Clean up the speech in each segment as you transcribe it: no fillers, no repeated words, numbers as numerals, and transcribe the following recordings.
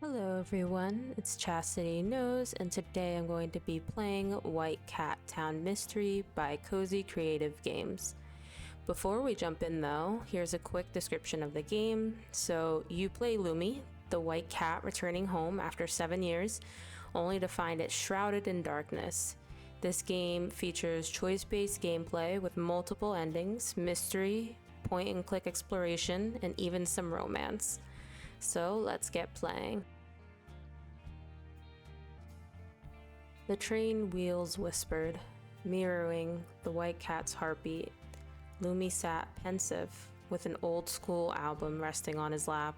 Hello everyone, it's ChasityKnows, and today I'm going to be playing White Cat Town Mystery by cozycreativegames. Before we jump in though, here's a quick description of the game. So you play Lumi, the white cat returning home after 7 years, only to find it shrouded in darkness. This game features choice-based gameplay with multiple endings, mystery, point-and-click exploration, and even some romance. So let's get playing. The train wheels whispered, mirroring the white cat's heartbeat. Lumi sat pensive, with an old-school album resting on his lap.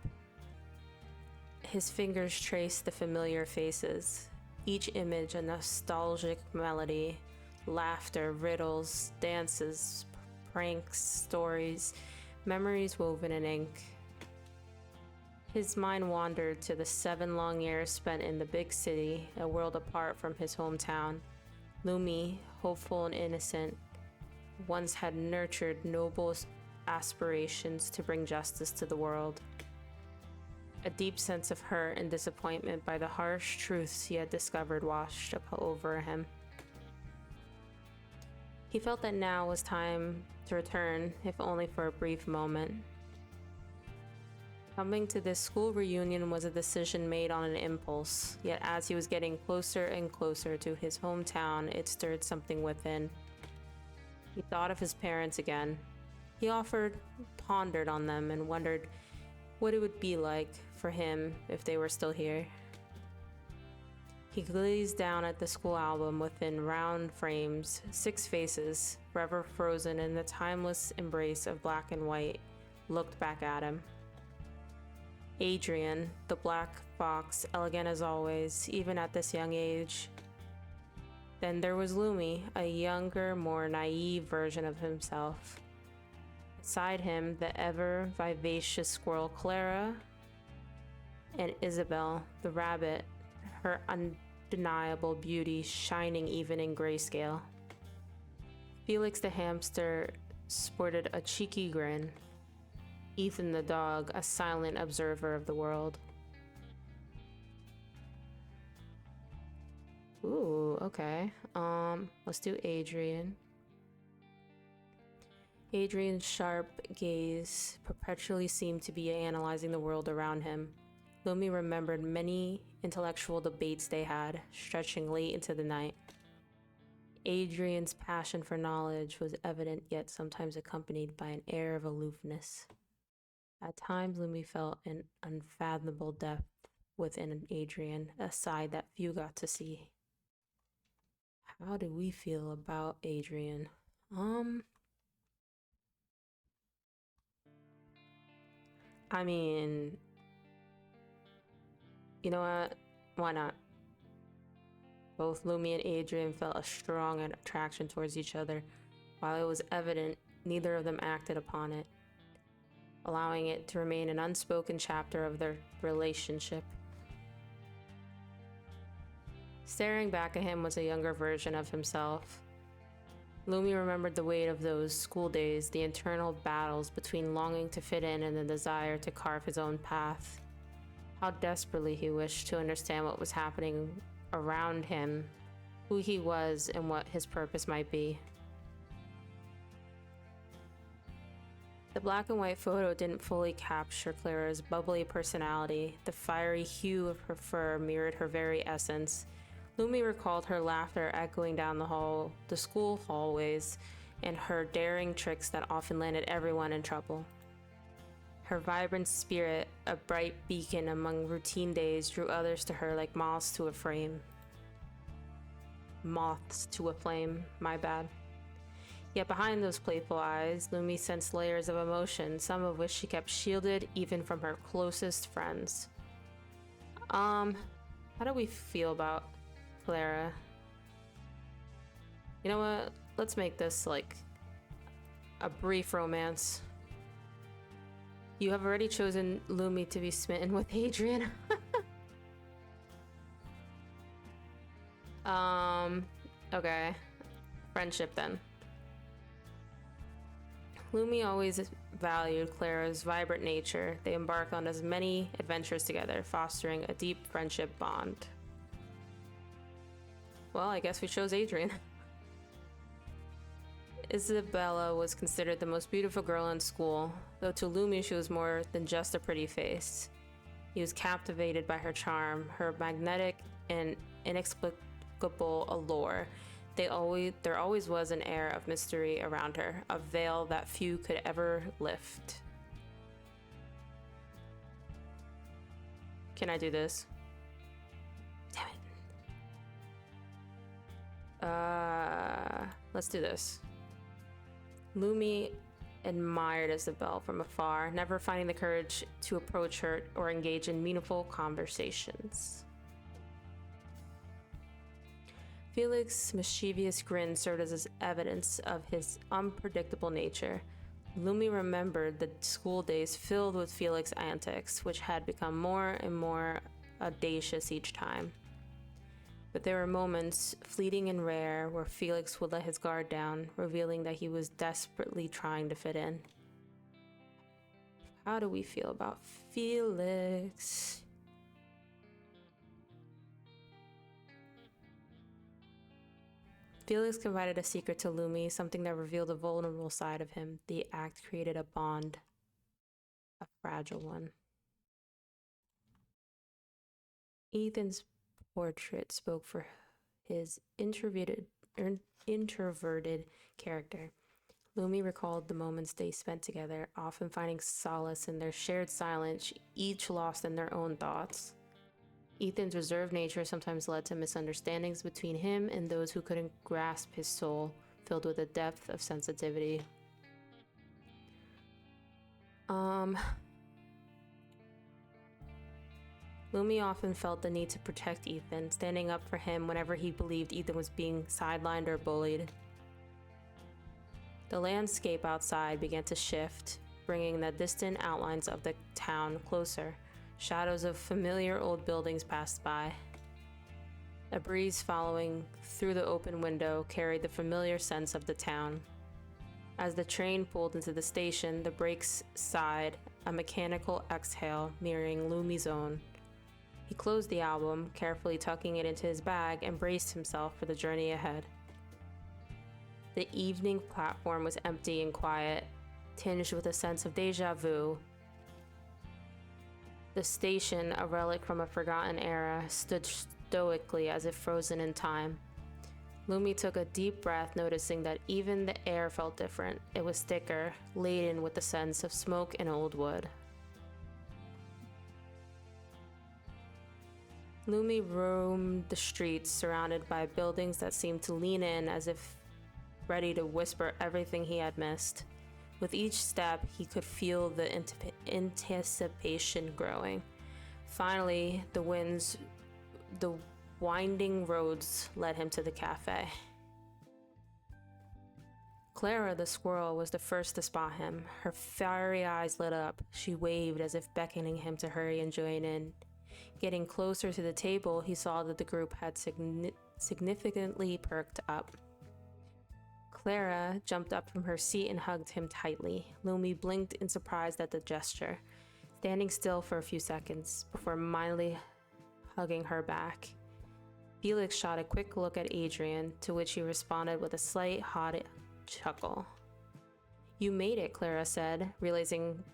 His fingers traced the familiar faces, each image a nostalgic melody, laughter, riddles, dances, pranks, stories, memories woven in ink. His mind wandered to the 7 long years spent in the big city, a world apart from his hometown. Lumi, hopeful and innocent, once had nurtured noble aspirations to bring justice to the world. A deep sense of hurt and disappointment by the harsh truths he had discovered washed over him. He felt that now was time to return, if only for a brief moment. Coming to this school reunion was a decision made on an impulse, yet as he was getting closer and closer to his hometown, it stirred something within. He thought of his parents again. He pondered on them, and wondered what it would be like for him if they were still here. He gazed down at the school album within round frames, 6 faces, forever frozen in the timeless embrace of black and white, looked back at him. Adrian, the black fox, elegant as always, even at this young age. Then there was Lumi, a younger, more naive version of himself. Beside him, the ever vivacious squirrel Clara, and Isabel, the rabbit, her undeniable beauty shining even in grayscale. Felix the hamster sported a cheeky grin. Ethan the dog, a silent observer of the world. Ooh, okay. Let's do Adrian. Adrian's sharp gaze perpetually seemed to be analyzing the world around him. Lumi remembered many intellectual debates they had, stretching late into the night. Adrian's passion for knowledge was evident, yet sometimes accompanied by an air of aloofness. At times, Lumi felt an unfathomable depth within Adrian, a side that few got to see. How do we feel about Adrian? I mean, you know what? Why not? Both Lumi and Adrian felt a strong attraction towards each other. While it was evident, neither of them acted upon it, allowing it to remain an unspoken chapter of their relationship. Staring back at him was a younger version of himself. Lumi remembered the weight of those school days, the internal battles between longing to fit in and the desire to carve his own path. How desperately he wished to understand what was happening around him, who he was, and what his purpose might be. The black and white photo didn't fully capture Clara's bubbly personality. The fiery hue of her fur mirrored her very essence. Lumi recalled her laughter echoing down the school hallways, and her daring tricks that often landed everyone in trouble. Her vibrant spirit, a bright beacon among routine days, drew others to her like moths to a flame. Moths to a flame, my bad. Yet behind those playful eyes, Lumi sensed layers of emotion, some of which she kept shielded even from her closest friends. How do we feel about Clara? You know what? Let's make this like a brief romance. You have already chosen Lumi to be smitten with Adrian. Okay. Friendship then. Lumi always valued Clara's vibrant nature. They embarked on as many adventures together, fostering a deep friendship bond. Well, I guess we chose Adrian. Isabella was considered the most beautiful girl in school, though to Lumi she was more than just a pretty face. He was captivated by her charm, her magnetic and inexplicable allure. There always was an air of mystery around her, a veil that few could ever lift. Can I do this? Damn it. Let's do this. Lumi admired Isabel from afar, never finding the courage to approach her or engage in meaningful conversations. Felix's mischievous grin served as evidence of his unpredictable nature. Lumi remembered the school days filled with Felix's antics, which had become more and more audacious each time. But there were moments, fleeting and rare, where Felix would let his guard down, revealing that he was desperately trying to fit in. How do we feel about Felix? Felix confided a secret to Lumi, something that revealed a vulnerable side of him. The act created a bond, a fragile one. Ethan's portrait spoke for his introverted character. Lumi recalled the moments they spent together, often finding solace in their shared silence, each lost in their own thoughts. Ethan's reserved nature sometimes led to misunderstandings between him and those who couldn't grasp his soul, filled with a depth of sensitivity. Lumi often felt the need to protect Ethan, standing up for him whenever he believed Ethan was being sidelined or bullied. The landscape outside began to shift, bringing the distant outlines of the town closer. Shadows of familiar old buildings passed by. A breeze following through the open window carried the familiar sense of the town. As the train pulled into the station, the brakes sighed, a mechanical exhale mirroring Lumi's own. He closed the album, carefully tucking it into his bag, and braced himself for the journey ahead. The evening platform was empty and quiet, tinged with a sense of déjà vu. The station, a relic from a forgotten era, stood stoically as if frozen in time. Lumi took a deep breath, noticing that even the air felt different. It was thicker, laden with the sense of smoke and old wood. Lumi roamed the streets, surrounded by buildings that seemed to lean in as if ready to whisper everything he had missed. With each step, he could feel the anticipation growing. Finally, the winding roads led him to the cafe. Clara the squirrel was the first to spot him. Her fiery eyes lit up. She waved as if beckoning him to hurry and join in. Getting closer to the table, he saw that the group had significantly perked up. Clara jumped up from her seat and hugged him tightly. Lumi blinked in surprise at the gesture, standing still for a few seconds before mildly hugging her back. Felix shot a quick look at Adrian, to which he responded with a slight hot chuckle. "You made it," Clara said, releasing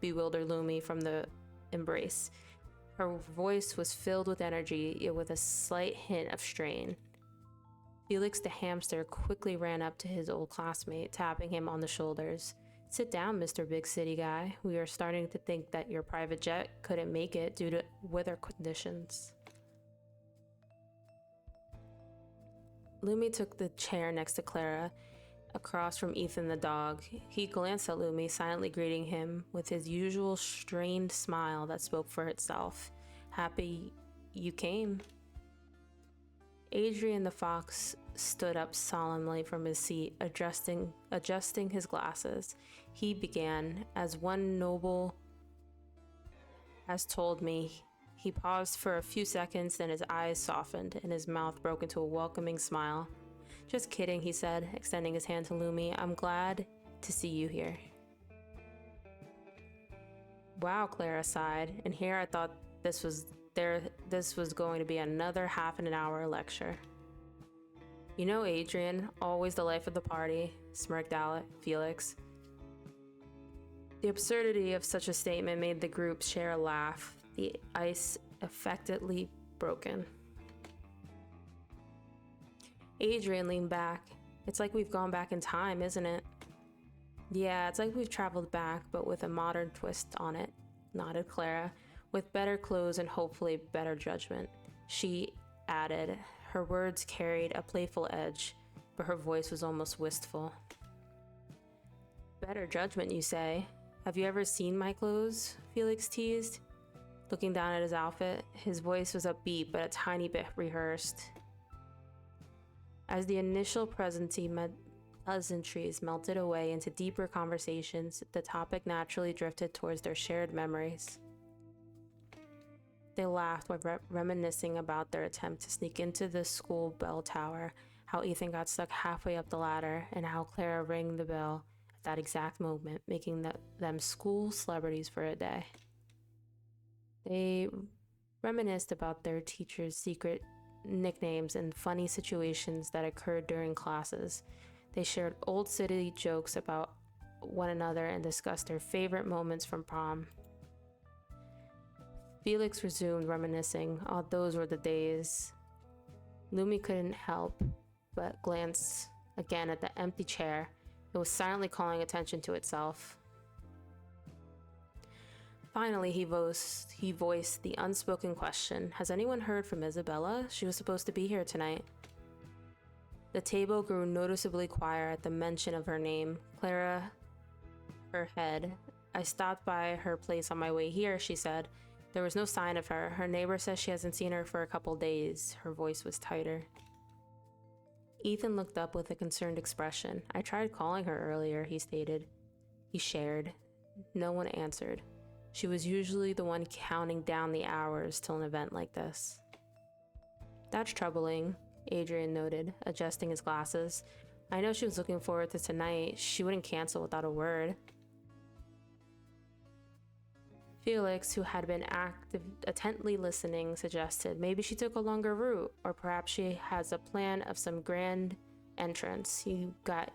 bewildered Lumi from the embrace. Her voice was filled with energy, yet with a slight hint of strain. Felix the hamster quickly ran up to his old classmate, tapping him on the shoulders. "Sit down, Mr. Big City Guy. We are starting to think that your private jet couldn't make it due to weather conditions." Lumi took the chair next to Clara, across from Ethan the dog. He glanced at Lumi, silently greeting him with his usual strained smile that spoke for itself. "Happy you came." Adrian the fox stood up solemnly from his seat, adjusting his glasses. He began, "As one noble has told me." He paused for a few seconds, then his eyes softened and his mouth broke into a welcoming smile. Just kidding, he said, extending his hand to Lumi. I'm glad to see you here. Wow, Clara sighed, and here I thought this was going to be another half an hour lecture. You know, Adrian, always the life of the party, smirked Felix. The absurdity of such a statement made the group share a laugh, the ice affectedly broken. Adrian leaned back. It's like we've gone back in time, isn't it? Yeah, it's like we've traveled back, but with a modern twist on it, nodded Clara, with better clothes and hopefully better judgment. She added, her words carried a playful edge, but her voice was almost wistful. Better judgment, you say? Have you ever seen my clothes? Felix teased, looking down at his outfit. His voice was upbeat, but a tiny bit rehearsed. As the initial pleasantries melted away into deeper conversations, the topic naturally drifted towards their shared memories. They laughed while reminiscing about their attempt to sneak into the school bell tower, how Ethan got stuck halfway up the ladder, and how Clara rang the bell at that exact moment, making them school celebrities for a day. They reminisced about their teachers' secret nicknames and funny situations that occurred during classes. They shared old city jokes about one another and discussed their favorite moments from prom. Felix resumed reminiscing. Oh, those were the days. Lumi couldn't help but glance again at the empty chair. It was silently calling attention to itself. Finally, he voiced the unspoken question. Has anyone heard from Isabella? She was supposed to be here tonight. The table grew noticeably quiet at the mention of her name. Clara, her head. I stopped by her place on my way here, she said. There was no sign of her. Her neighbor says she hasn't seen her for a couple days. Her voice was tighter. Ethan looked up with a concerned expression. I tried calling her earlier, he stated. He shared. No one answered. She was usually the one counting down the hours till an event like this. That's troubling, Adrian noted, adjusting his glasses. I know she was looking forward to tonight. She wouldn't cancel without a word. Felix, who had been attentively listening, suggested maybe she took a longer route, or perhaps she has a plan of some grand entrance. You guys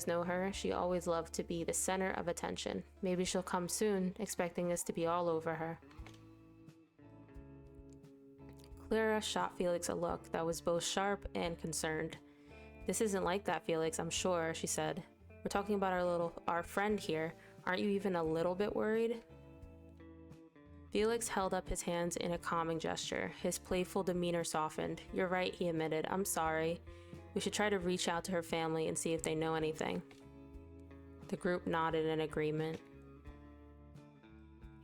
know her. She always loved to be the center of attention. Maybe she'll come soon, expecting us to be all over her. Clara shot Felix a look that was both sharp and concerned. This isn't like that, Felix, I'm sure, she said. We're talking about our friend here. Aren't you even a little bit worried? Felix held up his hands in a calming gesture. His playful demeanor softened. You're right, he admitted. I'm sorry. We should try to reach out to her family and see if they know anything. The group nodded in agreement.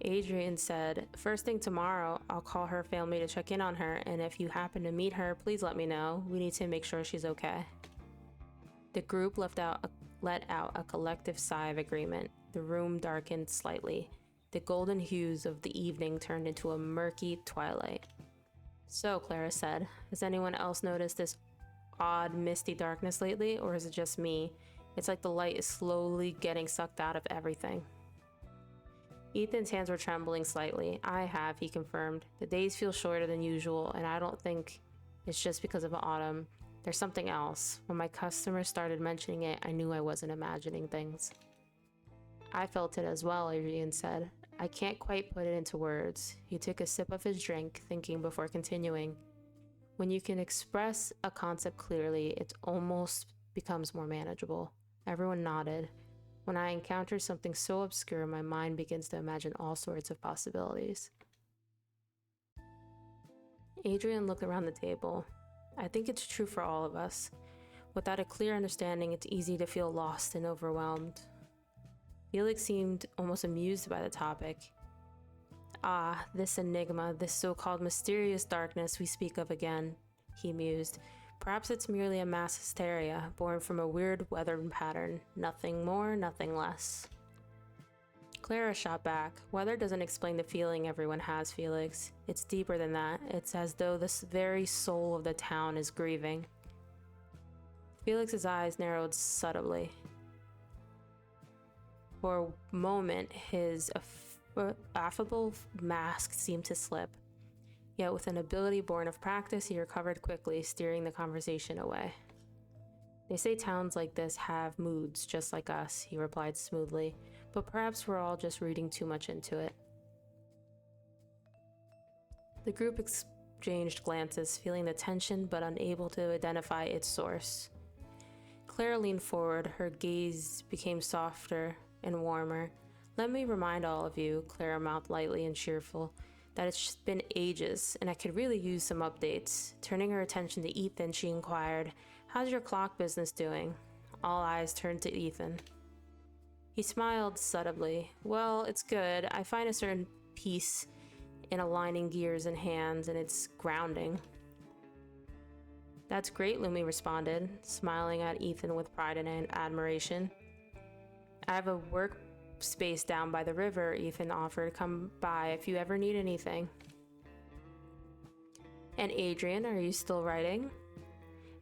Adrian said, first thing tomorrow, I'll call her family to check in on her, and if you happen to meet her, please let me know. We need to make sure she's okay. The group let out a collective sigh of agreement. The room darkened slightly. The golden hues of the evening turned into a murky twilight. So, Clara said, has anyone else noticed this odd, misty darkness lately, or is it just me? It's like the light is slowly getting sucked out of everything. Ethan's hands were trembling slightly. I have, he confirmed. The days feel shorter than usual, and I don't think it's just because of autumn. There's something else. When my customers started mentioning it, I knew I wasn't imagining things. I felt it as well, Adrian said. I can't quite put it into words. He took a sip of his drink, thinking before continuing. When you can express a concept clearly, it almost becomes more manageable. Everyone nodded. When I encounter something so obscure, my mind begins to imagine all sorts of possibilities. Adrian looked around the table. I think it's true for all of us. Without a clear understanding, it's easy to feel lost and overwhelmed. Felix seemed almost amused by the topic. Ah, this enigma, this so-called mysterious darkness we speak of again, he mused. Perhaps it's merely a mass hysteria, born from a weird weather pattern. Nothing more, nothing less. Clara shot back. Weather doesn't explain the feeling everyone has, Felix. It's deeper than that. It's as though the very soul of the town is grieving. Felix's eyes narrowed subtly. For a moment, his affable mask seemed to slip. Yet with an ability born of practice, he recovered quickly, steering the conversation away. They say towns like this have moods just like us, he replied smoothly, but perhaps we're all just reading too much into it. The group exchanged glances, feeling the tension but unable to identify its source. Claire leaned forward, her gaze became softer and warmer. Let me remind all of you, Claire mouthed lightly and cheerful, that it's been ages and I could really use some updates. Turning her attention to Ethan, she inquired, "How's your clock business doing?" All eyes turned to Ethan. He smiled subtly. "Well, it's good. I find a certain peace in aligning gears and hands, and it's grounding." "That's great," Lumi responded, smiling at Ethan with pride and admiration. "I have a workspace down by the river," Ethan offered. "Come by if you ever need anything." "And Adrian, are you still writing?"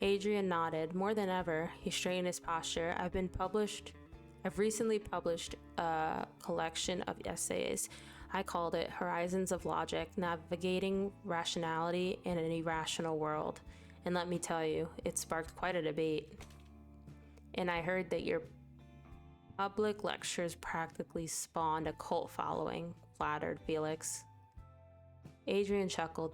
Adrian nodded. More than ever, he straightened his posture. I've recently published a collection of essays. I called it Horizons of Logic, Navigating Rationality in an Irrational World. And let me tell you, it sparked quite a debate. "And I heard that your public lectures practically spawned a cult following," flattered Felix. Adrian chuckled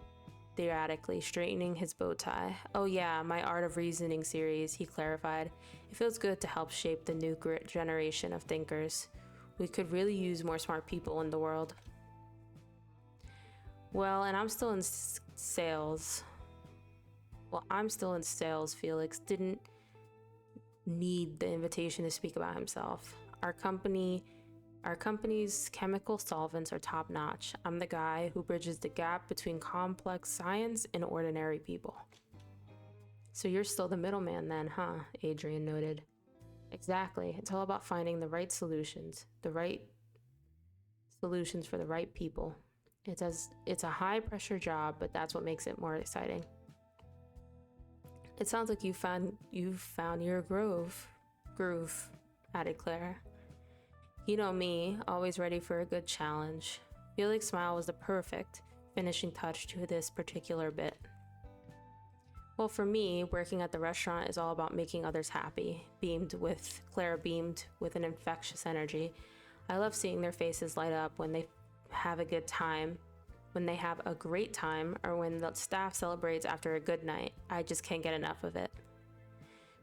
theatrically, straightening his bow tie. "Oh yeah, my Art of Reasoning series," he clarified. "It feels good to help shape the new generation of thinkers. We could really use more smart people in the world." I'm still in sales. Felix didn't need the invitation to speak about himself. Our company's chemical solvents are top-notch. I'm the guy who bridges the gap between complex science and ordinary people. "So you're still the middleman then, huh?" Adrian noted. "Exactly. It's all about finding the right solutions for the right people. It's a high-pressure job, but that's what makes it more exciting." "It sounds like you've found your groove," added Claire. "You know me, always ready for a good challenge." Felix's smile was the perfect finishing touch to this particular bit. "Well, for me, working at the restaurant is all about making others happy," Claire beamed with an infectious energy. "I love seeing their faces light up when they have a great time, or when the staff celebrates after a good night. I just can't get enough of it."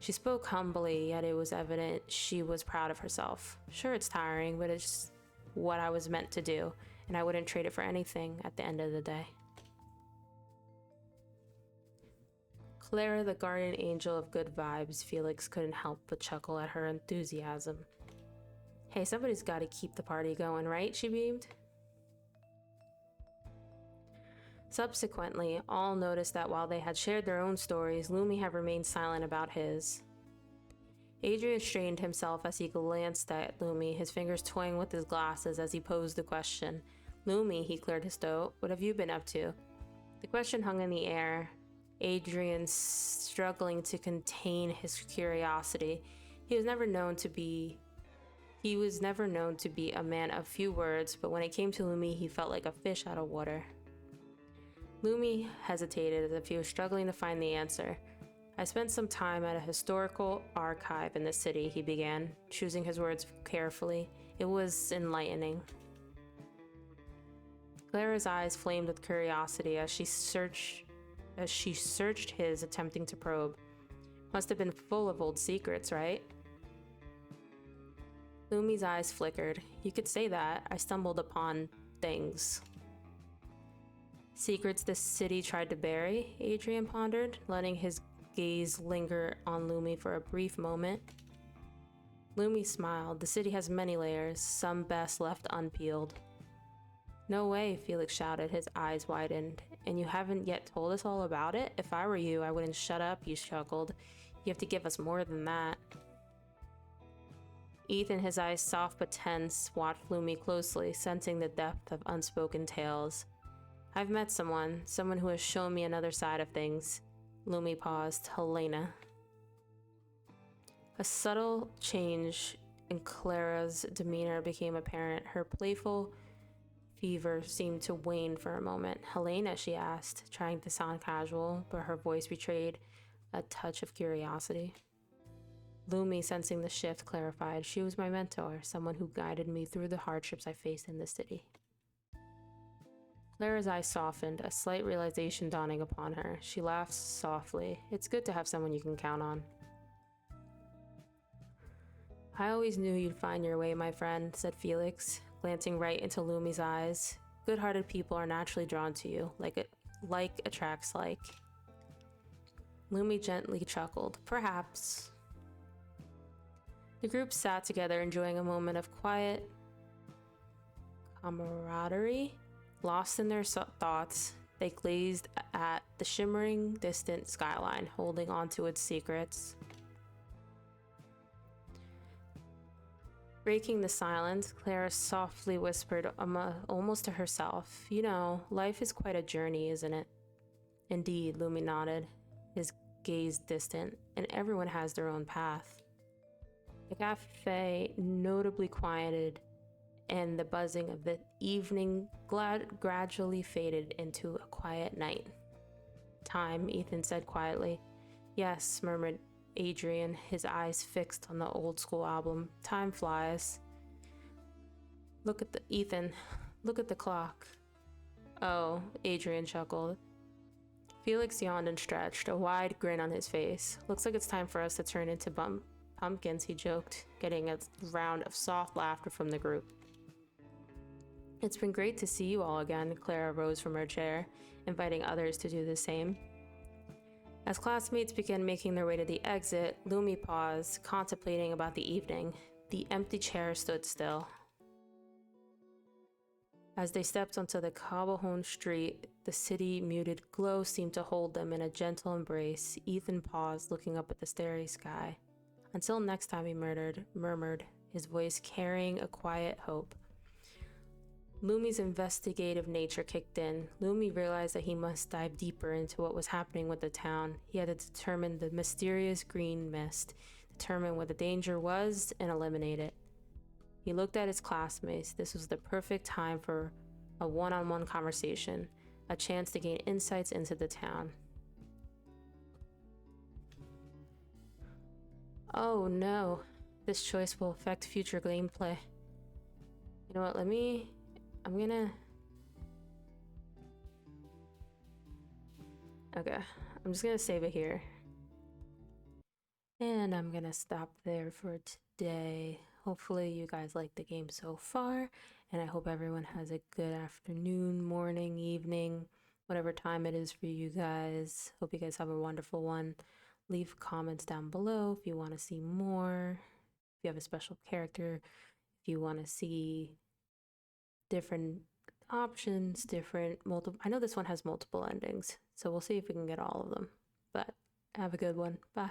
She spoke humbly, yet it was evident she was proud of herself. "Sure, it's tiring, but it's what I was meant to do, and I wouldn't trade it for anything at the end of the day." Clara, the guardian angel of good vibes, Felix couldn't help but chuckle at her enthusiasm. "Hey, somebody's got to keep the party going, right?" she beamed. Subsequently, all noticed that while they had shared their own stories, Lumi had remained silent about his. Adrian straightened himself as he glanced at Lumi, his fingers toying with his glasses as he posed the question. "Lumi," he cleared his throat, "what have you been up to?" The question hung in the air, Adrian struggling to contain his curiosity. He was never known to be a man of few words, but when it came to Lumi, he felt like a fish out of water. Lumi hesitated as if he was struggling to find the answer. "I spent some time at a historical archive in the city," he began, choosing his words carefully. "It was enlightening." Clara's eyes flamed with curiosity as she searched his, attempting to probe. "Must have been full of old secrets, right?" Lumi's eyes flickered. "You could say that. I stumbled upon things." "Secrets the city tried to bury?" Adrian pondered, letting his gaze linger on Lumi for a brief moment. Lumi smiled. "The city has many layers, some best left unpeeled." "No way," Felix shouted, his eyes widened. "And you haven't yet told us all about it? If I were you, I wouldn't shut up," he chuckled. "You have to give us more than that." Ethan, his eyes soft but tense, watched Lumi closely, sensing the depth of unspoken tales. "I've met someone who has shown me another side of things." Lumi paused. "Helena." A subtle change in Clara's demeanor became apparent. Her playful fever seemed to wane for a moment. Helena, she asked, trying to sound casual, but her voice betrayed a touch of curiosity. Lumi, sensing the shift, clarified. She was my mentor, someone who guided me through the hardships I faced in the city. Clara's eyes softened, a slight realization dawning upon her. She laughed softly. It's good to have someone you can count on. I always knew you'd find your way, my friend, said Felix, glancing right into Lumi's eyes. Good-hearted people are naturally drawn to you, like attracts like. Lumi gently chuckled. Perhaps. The group sat together, enjoying a moment of quiet camaraderie. Lost in their thoughts, they gazed at the shimmering, distant skyline, holding on to its secrets. Breaking the silence, Clara softly whispered, almost to herself, "You know, life is quite a journey, isn't it?" Indeed, Lumi nodded, his gaze distant, and everyone has their own path. The cafe notably quieted, and the buzzing of the evening gradually faded into a quiet night. Time, Ethan said quietly. Yes, murmured Adrian, his eyes fixed on the old school album. Time flies. Ethan, look at the clock. Oh, Adrian chuckled. Felix yawned and stretched, a wide grin on his face. Looks like it's time for us to turn into pumpkins, he joked, getting a round of soft laughter from the group. It's been great to see you all again, Clara rose from her chair, inviting others to do the same. As classmates began making their way to the exit, Lumi paused, contemplating about the evening. The empty chair stood still. As they stepped onto the cobblestone street, the city-muted glow seemed to hold them in a gentle embrace. Ethan paused, looking up at the starry sky. Until next time, he murmured, his voice carrying a quiet hope. Lumi's investigative nature kicked in. Lumi realized that he must dive deeper into what was happening with the town. He had to determine the mysterious green mist, determine what the danger was, and eliminate it. He looked at his classmates. This was the perfect time for a one-on-one conversation, a chance to gain insights into the town. Oh no, this choice will affect future gameplay. You know what, I'm just gonna save it here. And I'm gonna stop there for today. Hopefully you guys like the game so far, and I hope everyone has a good afternoon, morning, evening, whatever time it is for you guys. Hope you guys have a wonderful one. Leave comments down below if you want to see more, if you have a special character, if you want to see different options, I know this one has multiple endings, so we'll see if we can get all of them. But have a good one. Bye.